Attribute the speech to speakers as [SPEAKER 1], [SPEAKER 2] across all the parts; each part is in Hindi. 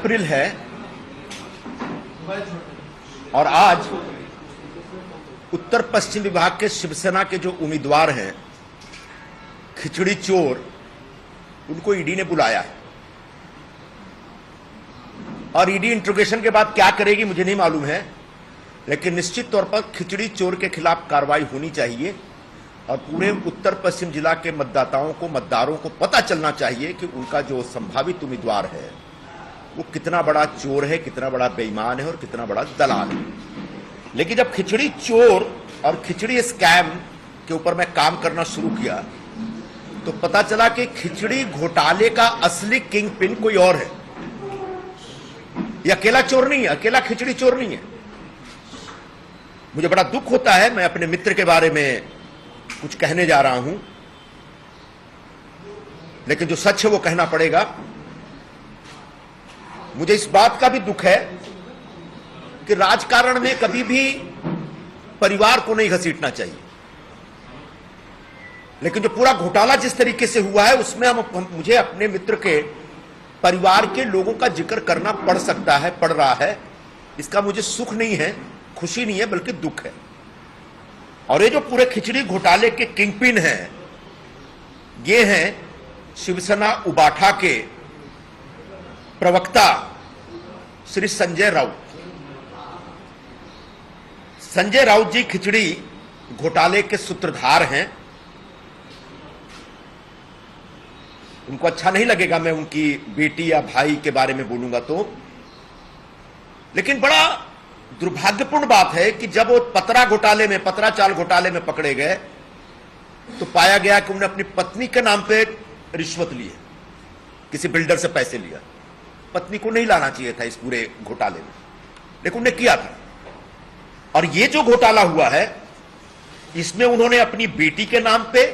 [SPEAKER 1] अप्रैल है और आज उत्तर पश्चिम विभाग के शिवसेना के जो उम्मीदवार हैं खिचड़ी चोर, उनको ईडी ने बुलाया है और ईडी इंट्रोगेशन के बाद क्या करेगी मुझे नहीं मालूम है, लेकिन निश्चित तौर पर खिचड़ी चोर के खिलाफ कार्रवाई होनी चाहिए और पूरे उत्तर पश्चिम जिला के मतदारों को पता चलना चाहिए कि उनका जो संभावित उम्मीदवार है वो कितना बड़ा चोर है, कितना बड़ा बेईमान है और कितना बड़ा दलाल है। लेकिन जब खिचड़ी चोर और खिचड़ी स्कैम के ऊपर मैं काम करना शुरू किया तो पता चला कि खिचड़ी घोटाले का असली किंग पिन कोई और है। ये अकेला चोर नहीं है, अकेला खिचड़ी चोर नहीं है। मुझे बड़ा दुख होता है, मैं अपने मित्र के बारे में कुछ कहने जा रहा हूं, लेकिन जो सच है वो कहना पड़ेगा। मुझे इस बात का भी दुख है कि राजकारण में कभी भी परिवार को नहीं घसीटना चाहिए, लेकिन जो पूरा घोटाला जिस तरीके से हुआ है उसमें मुझे अपने मित्र के परिवार के लोगों का जिक्र करना पड़ सकता है, पड़ रहा है। इसका मुझे सुख नहीं है, खुशी नहीं है, बल्कि दुख है। और ये जो पूरे खिचड़ी घोटाले के किंगपिन हैं, ये हैं शिवसेना उबाठा के प्रवक्ता श्री संजय राउत। संजय राउत जी खिचड़ी घोटाले के सूत्रधार हैं। उनको अच्छा नहीं लगेगा मैं उनकी बेटी या भाई के बारे में बोलूंगा तो, लेकिन बड़ा दुर्भाग्यपूर्ण बात है कि जब वो पतरा चाल घोटाले में पकड़े गए तो पाया गया कि उन्होंने अपनी पत्नी के नाम पे रिश्वत ली है, किसी बिल्डर से पैसे लिया। पत्नी को नहीं लाना चाहिए था इस पूरे घोटाले में, लेकिन उन्होंने किया था। और ये जो घोटाला हुआ है इसमें उन्होंने अपनी बेटी के नाम पे,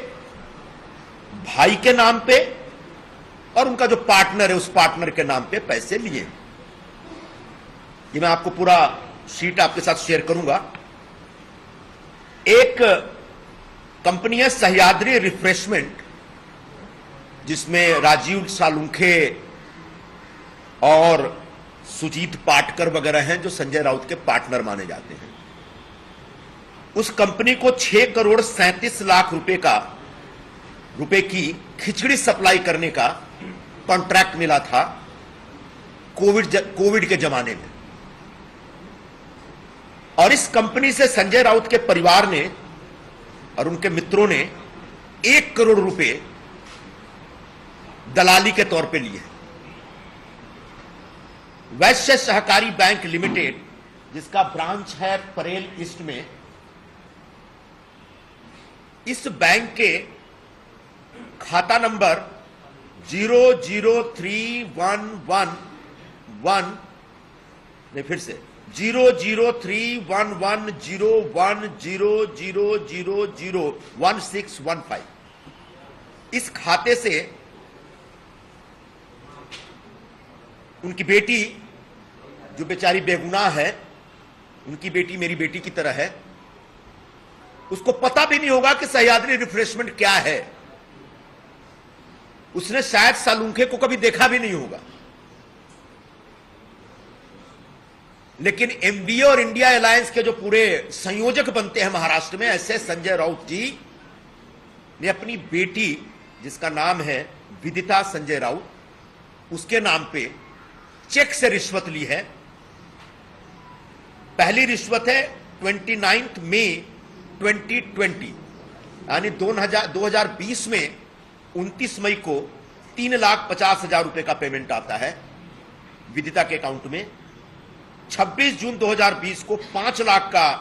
[SPEAKER 1] भाई के नाम पे और उनका जो पार्टनर है उस पार्टनर के नाम पे पैसे लिए। ये मैं आपको पूरा शीट आपके साथ शेयर करूंगा। एक कंपनी है सह्याद्री रिफ्रेशमेंट, जिसमें राजीव सालुंखे और सुजीत पाटकर वगैरह हैं जो संजय राउत के पार्टनर माने जाते हैं। उस कंपनी को 6,37,00,000 रुपए की खिचड़ी सप्लाई करने का कॉन्ट्रैक्ट मिला था कोविड के जमाने में। और इस कंपनी से संजय राउत के परिवार ने और उनके मित्रों ने 1 करोड़ रुपए दलाली के तौर पे लिए। वैश्य सहकारी बैंक लिमिटेड, जिसका ब्रांच है परेल ईस्ट में, इस बैंक के खाता नंबर 0031111010000001615, इस खाते से उनकी बेटी जो बेचारी बेगुनाह है, उनकी बेटी मेरी बेटी की तरह है, उसको पता भी नहीं होगा कि सह्याद्री रिफ्रेशमेंट क्या है। उसने शायद सालुंखे को कभी देखा भी नहीं होगा। लेकिन एमबीए और इंडिया अलायंस के जो पूरे संयोजक बनते हैं महाराष्ट्र में, ऐसे संजय राउत जी ने अपनी बेटी, जिसका नाम है विदिता संजय राउत, उसके नाम पे चेक से रिश्वत ली है। पहली रिश्वत है 29 मई 2020, यानी 2020 में 29 मई को 3,50,000 रुपए का पेमेंट आता है विदिता के अकाउंट में। 26 जून 2020 को 5 लाख का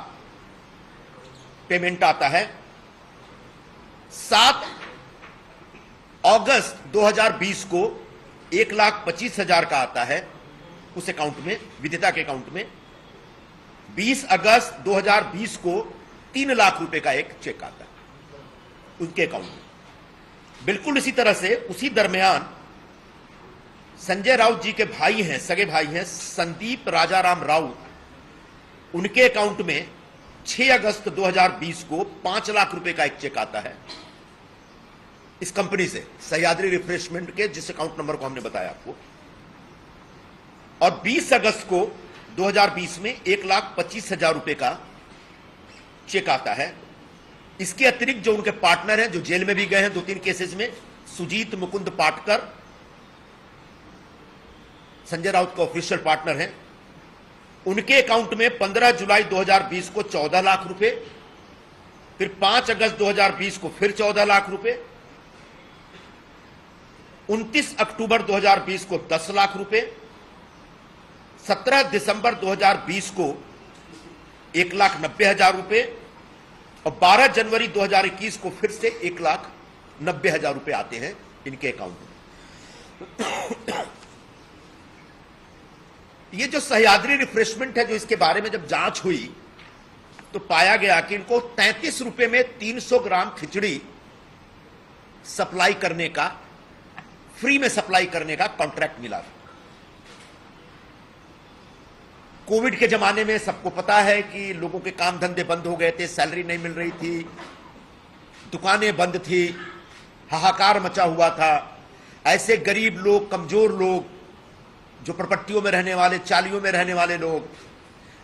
[SPEAKER 1] पेमेंट आता है। 7 अगस्त 2020 को 1,25,000 का आता है उस अकाउंट में, विदिता के अकाउंट में। 20 अगस्त 2020 को 3 लाख रुपए का एक चेक आता है उनके अकाउंट में। बिल्कुल इसी तरह से उसी दरमियान संजय राउत जी के भाई हैं, सगे भाई हैं, संदीप राजाराम राउत, उनके अकाउंट में 6 अगस्त 2020 को 5 लाख रुपए का एक चेक आता है इस कंपनी से, सह्याद्री रिफ्रेशमेंट के, जिस अकाउंट नंबर को हमने बताया आपको। और 20 अगस्त को 2020 में 1,25,000 रुपए का चेक आता है। इसके अतिरिक्त जो उनके पार्टनर हैं, जो जेल में भी गए हैं 2-3 केसेस में, सुजीत मुकुंद पाटकर संजय राउत का ऑफिशियल पार्टनर हैं, उनके अकाउंट में 15 जुलाई 2020 को 14 लाख रुपए, फिर 5 अगस्त 2020 को फिर 14 लाख रुपए, 29 अक्टूबर 2020 को 10 लाख रुपए, 17 दिसंबर 2020 को 1,90,000 रुपए और 12 जनवरी 2021 को फिर से 1,90,000 रुपए आते हैं इनके अकाउंट में। ये जो सह्याद्री रिफ्रेशमेंट है, जो इसके बारे में जब जांच हुई तो पाया गया कि इनको 33 रुपए में 300 ग्राम खिचड़ी सप्लाई करने का, फ्री में सप्लाई करने का कॉन्ट्रैक्ट मिला। कोविड के जमाने में सबको पता है कि लोगों के काम धंधे बंद हो गए थे, सैलरी नहीं मिल रही थी, दुकानें बंद थी, हाहाकार मचा हुआ था। ऐसे गरीब लोग, कमजोर लोग, जो प्रपट्टियों में रहने वाले, चालियों में रहने वाले लोग,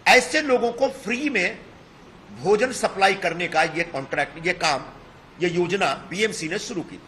[SPEAKER 1] ऐसे लोगों को फ्री में भोजन सप्लाई करने का ये कॉन्ट्रैक्ट, ये काम, ये योजना बीएमसी ने शुरू की।